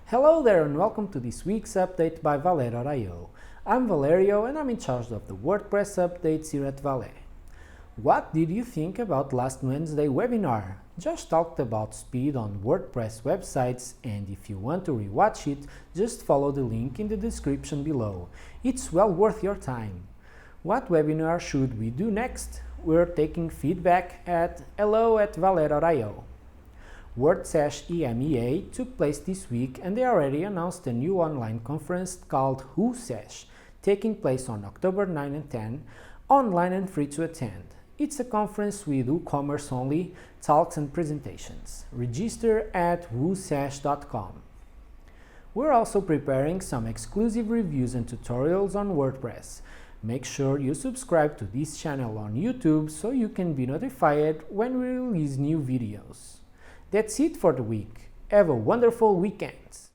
Hello there and welcome to this week's update by Valet.io. I'm Valerio and I'm in charge of the WordPress updates here at Valet. What did you think about last Wednesday webinar? Josh talked about speed on WordPress websites, and if you want to rewatch it, just follow the link in the description below. It's well worth your time. What webinar should we do next? We're taking feedback at hello@valet.io. WordSesh EMEA took place this week and they already announced a new online conference called WooSesh, taking place on October 9 and 10, online and free to attend. It's a conference with WooCommerce only, talks and presentations. Register at woosesh.com. We're also preparing some exclusive reviews and tutorials on WordPress. Make sure you subscribe to this channel on YouTube so you can be notified when we release new videos. That's it for the week. Have a wonderful weekend!